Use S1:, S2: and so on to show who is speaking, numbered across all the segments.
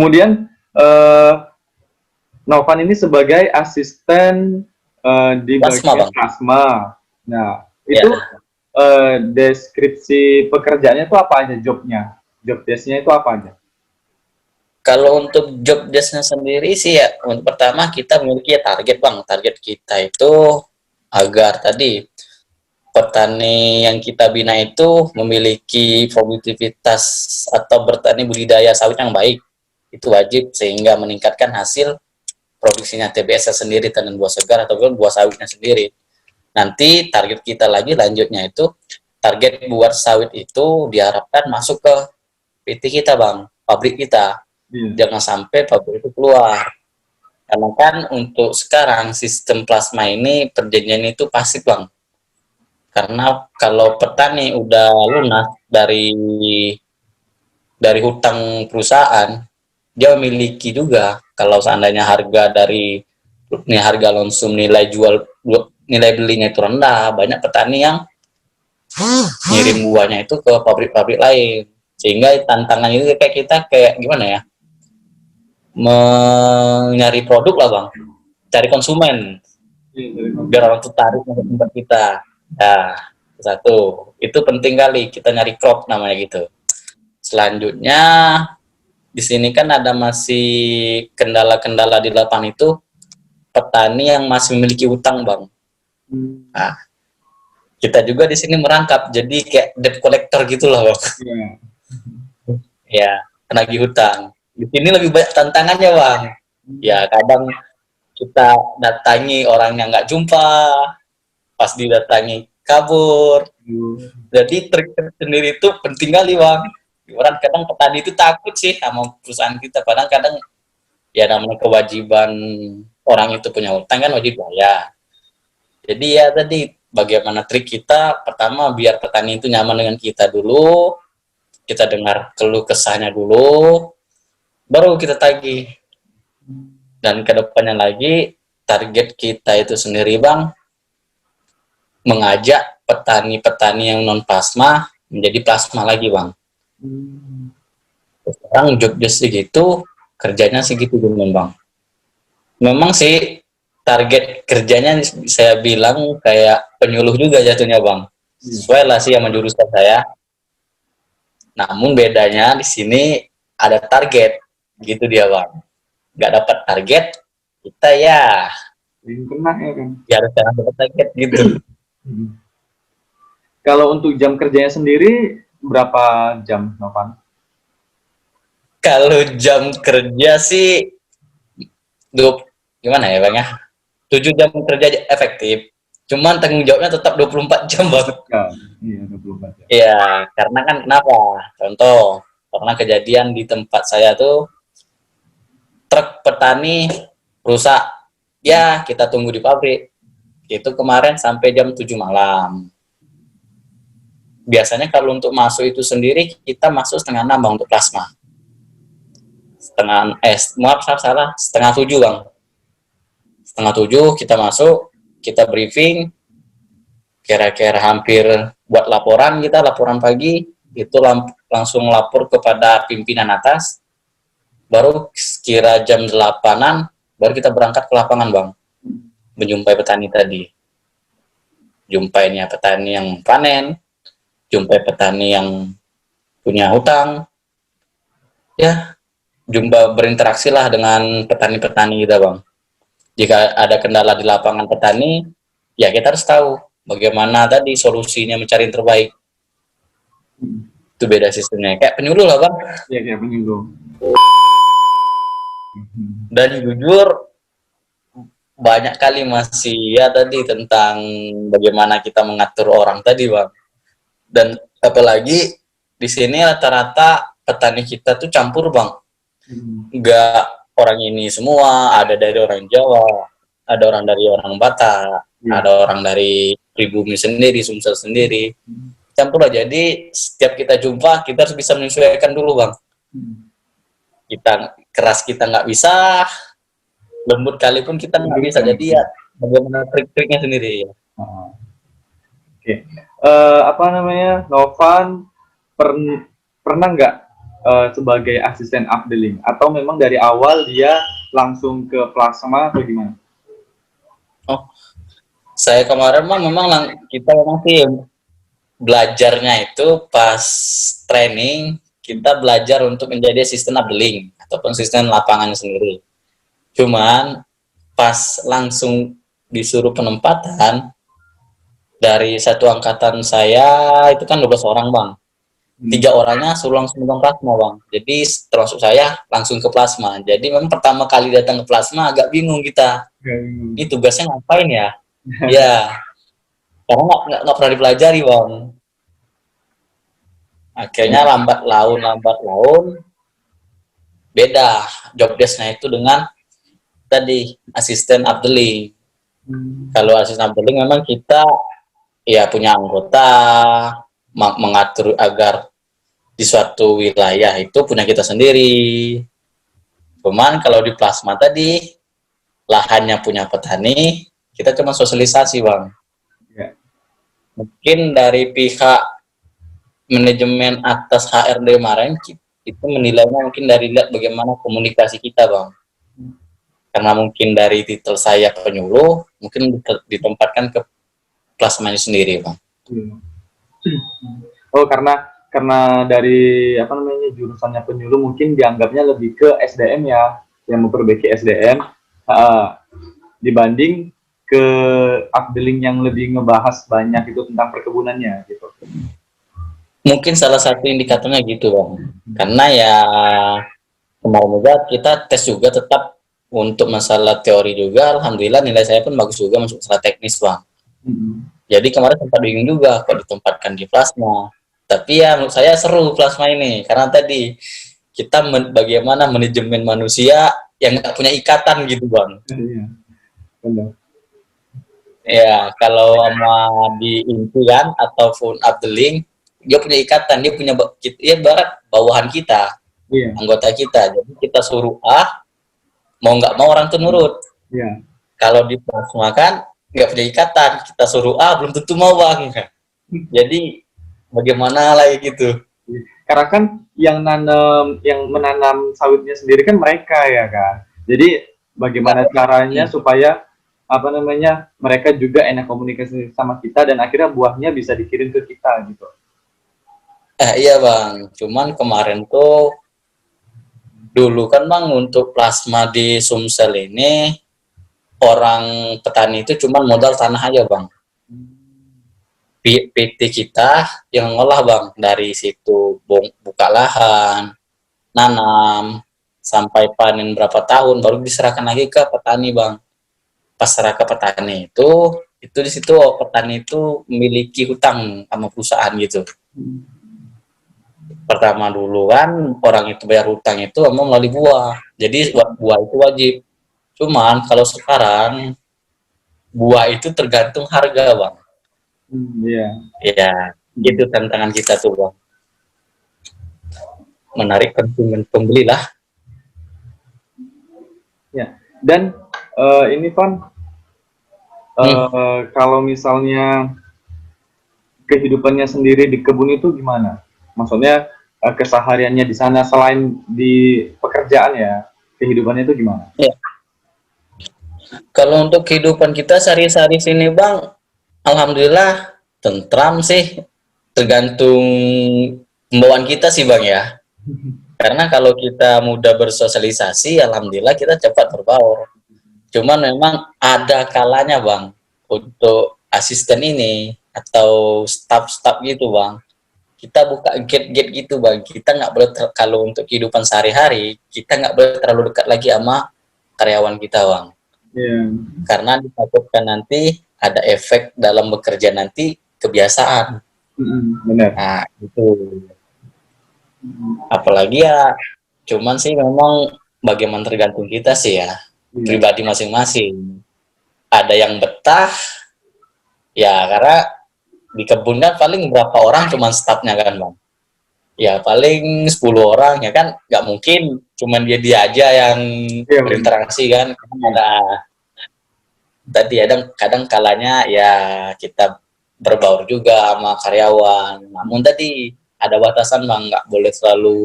S1: Kemudian Novan ini sebagai asisten di
S2: Plasma,
S1: bagian
S2: Bang.
S1: plasma. Nah,
S2: Ya.
S1: itu deskripsi pekerjaannya itu apa aja jobnya? Job desk-nya itu apa aja?
S2: Kalau untuk job desk-nya sendiri sih ya, untuk pertama kita memiliki target, Bang. Target kita itu agar tadi petani yang kita bina itu memiliki produktivitas atau bertani budidaya sawit yang baik. Itu wajib sehingga meningkatkan hasil produksinya TBS sendiri, tanam buah segar ataupun buah sawitnya sendiri. Nanti target kita lagi lanjutnya itu target buat sawit itu diharapkan masuk ke PT kita, Bang, pabrik kita. Jangan sampai pabrik itu keluar. Karena kan untuk sekarang sistem plasma ini perjanjian itu pasif, Bang. Karena kalau petani udah lunas dari hutang perusahaan, dia memiliki juga kalau seandainya harga langsung nilai belinya itu rendah, banyak petani yang ngirim buahnya itu ke pabrik-pabrik lain, sehingga tantangan itu kayak kita kayak gimana ya, mencari produk lah, Bang, cari konsumen biar orang tertarik untuk tempat kita. Nah, satu itu penting kali, kita nyari crop namanya gitu. Selanjutnya di sini kan ada masih kendala-kendala di lapangan itu petani yang masih memiliki utang, Bang. Nah, kita juga di sini merangkap jadi kayak debt collector gitu loh, Bang. Ya, penagih hutang. Di sini lebih banyak tantangannya, Bang. Ya, kadang kita datangi orang yang nggak jumpa, pas didatangi kabur. Jadi trik sendiri itu penting kali, Bang. Orang kadang petani itu takut sih sama perusahaan kita. Padahal kadang ya namanya kewajiban orang itu punya hutang kan wajib bayar. Jadi ya tadi bagaimana trik kita, pertama biar petani itu nyaman dengan kita dulu, kita dengar keluh kesahnya dulu, baru kita tagih. Dan kedepannya lagi target kita itu sendiri, Bang, mengajak petani-petani yang non plasma menjadi plasma lagi, Bang. Sekarang job desk segitu, kerjanya segitu dulu, Bang. Memang sih target kerjanya saya bilang kayak penyuluh juga jatuhnya, Bang. Sesuai lah sih sama jurusan saya. Namun bedanya di sini ada target, gitu dia, Bang. Nggak dapat target, kita ya
S1: kena ya kan?
S2: ya harus jangan dapat target gitu.
S1: Kalau untuk jam kerjanya sendiri berapa jam, Novan?
S2: Kalau jam kerja sih gimana ya, Bang ya? 7 jam kerja efektif. Cuman tanggung jawabnya tetap 24 jam, Bang.
S1: Iya, 24 jam.
S2: Iya, karena kan kenapa? Contoh, pernah kejadian di tempat saya tuh truk petani rusak. Ya, kita tunggu di pabrik. Itu kemarin sampai jam 7 malam. Biasanya kalau untuk masuk itu sendiri kita masuk setengah 6, Bang, untuk plasma. Setengah 7, Bang. Setengah 7 kita masuk, kita briefing, kira-kira hampir buat laporan pagi, itu langsung lapor kepada pimpinan atas, baru sekira jam 8-an, baru kita berangkat ke lapangan, Bang, menjumpai petani tadi. Jumpainya petani yang panen, jumpai petani yang punya hutang, ya, jumpa berinteraksi lah dengan petani-petani kita, Bang. Jika ada kendala di lapangan petani, ya kita harus tahu bagaimana tadi solusinya mencari yang terbaik. Itu beda sistemnya, kayak penyuluh lah, Bang.
S1: Iya, kayak penyuluh.
S2: Dan jujur banyak kali masih ya tadi tentang bagaimana kita mengatur orang tadi, Bang. Dan apalagi di sini rata-rata petani kita tuh campur, Bang. Enggak orang ini semua, ada dari orang Jawa, ada orang dari orang Batak, ada orang dari pribumi sendiri, Sumsel sendiri. Campur lah. Jadi setiap kita jumpa kita harus bisa menyesuaikan dulu, Bang. Kita keras kita nggak bisa, lembut kali pun kita nggak bisa. Jadi ya bagaimana trik-triknya sendiri ya.
S1: Oke. Apa namanya, Novan pernah nggak sebagai asisten updeling atau memang dari awal dia langsung ke plasma atau gimana?
S2: Oh, saya kemarin mah memang kita memang sih belajarnya itu pas training kita belajar untuk menjadi asisten updeling ataupun asisten lapangan sendiri. Cuman pas langsung disuruh penempatan dari satu angkatan saya itu kan 12 orang bang, 3 orangnya suruh langsung megang plasma bang, jadi termasuk saya langsung ke plasma. Jadi memang pertama kali datang ke plasma agak bingung kita, ini tugasnya ngapain ya. Ya karena nggak pernah dipelajari bang. Akhirnya lambat laun beda job desk-nya itu dengan tadi asisten updeling. Kalau asisten updeling memang kita ya punya anggota mengatur agar di suatu wilayah itu punya kita sendiri. Cuman kalau di plasma tadi lahannya punya petani, kita cuma sosialisasi bang.
S1: Ya.
S2: Mungkin dari pihak manajemen atas HRD kemarin itu menilainya mungkin dari lihat bagaimana komunikasi kita bang. Karena mungkin dari titel saya penyuluh, mungkin ditempatkan ke plasmanya sendiri bang.
S1: Oh karena dari apa namanya jurusannya penyuluh mungkin dianggapnya lebih ke SDM ya, yang memperbaiki SDM dibanding ke updeling yang lebih ngebahas banyak itu tentang perkebunannya gitu.
S2: Mungkin salah satu indikatornya gitu bang. Karena ya kemarin juga kita tes juga tetap untuk masalah teori juga, alhamdulillah nilai saya pun bagus juga masuk masalah teknis bang. Jadi kemarin sempat bingung juga kok ditempatkan di plasma. Tapi ya menurut saya seru plasma ini karena tadi kita bagaimana manajemen manusia yang nggak punya ikatan gitu bang.
S1: Iya, benar.
S2: Ya kalau sama di inti kan ataupun updeling dia punya ikatan, dia punya ya barat bawahan kita,
S1: Iya.
S2: anggota kita. Jadi kita suruh A, mau nggak mau orang tuh nurut.
S1: Iya.
S2: Kalau di plasma kan nggak punya ikatan, kita suruh A belum tentu mau bang. Jadi bagaimana lagi gitu.
S1: Karena kan yang menanam sawitnya sendiri kan mereka ya kan. Jadi bagaimana caranya supaya apa namanya mereka juga enak komunikasi sama kita dan akhirnya buahnya bisa dikirim ke kita gitu.
S2: Iya bang, cuman kemarin tuh dulu kan bang untuk plasma di Sumsel ini orang petani itu cuma modal tanah aja bang. PT kita yang ngolah bang, dari situ buka lahan, nanam, sampai panen berapa tahun baru diserahkan lagi ke petani bang. Pas serah ke petani itu di situ petani itu memiliki hutang sama perusahaan gitu. Pertama dulu kan orang itu bayar hutang itu melalui buah, jadi buah itu wajib. Cuman kalau sekarang buah itu tergantung harga bang.
S1: Iya.
S2: Ya itu tantangan kita tuh bang, menarik konsumen pembeli lah.
S1: Ya, dan ini Van, kalau misalnya kehidupannya sendiri di kebun itu gimana? Maksudnya kesehariannya di sana selain di pekerjaan ya, kehidupannya itu gimana?
S2: Ya. Kalau untuk kehidupan kita sehari-hari sini bang, alhamdulillah tentram sih, tergantung pembawaan kita sih bang ya. Karena kalau kita mudah bersosialisasi, alhamdulillah kita cepat berbaur. Cuman memang ada kalanya bang, untuk asisten ini atau staff-staff gitu bang, kita buka gate-gate gitu bang. Kita nggak boleh kalau untuk kehidupan sehari-hari, kita nggak boleh terlalu dekat lagi sama karyawan kita bang.
S1: Yeah.
S2: Karena ditakutkan nanti ada efek dalam bekerja nanti kebiasaan.
S1: Benar.
S2: Nah itu. Apalagi ya, cuman sih memang bagaimana tergantung kita sih ya, pribadi masing-masing. Ada yang betah, ya karena di kebun kan paling berapa orang cuman stafnya kan bang. Ya paling 10 orang ya kan, nggak mungkin cuman dia aja yang berinteraksi kan. Ada tadi kadang kalanya ya kita berbaur juga sama karyawan. Namun tadi ada batasan bang, nggak boleh terlalu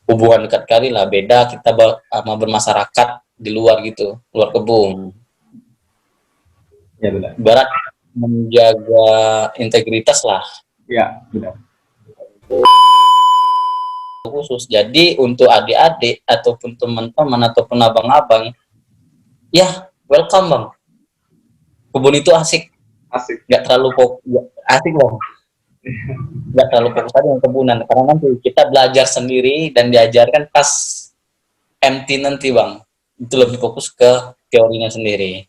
S2: hubungan dekat kali lah, beda kita sama bermasyarakat di luar gitu, luar kebun.
S1: Ya benar.
S2: Barat menjaga integritas lah
S1: Ya benar.
S2: khusus. Jadi untuk adik-adik ataupun teman-teman ataupun abang-abang, ya welcome bang. Kebun itu asik,
S1: Asik.
S2: nggak terlalu asik bang. Nggak terlalu fokus aja dengan kebunan, karena nanti kita belajar sendiri dan diajarkan pas MT nanti bang. Itu lebih fokus ke teorinya sendiri.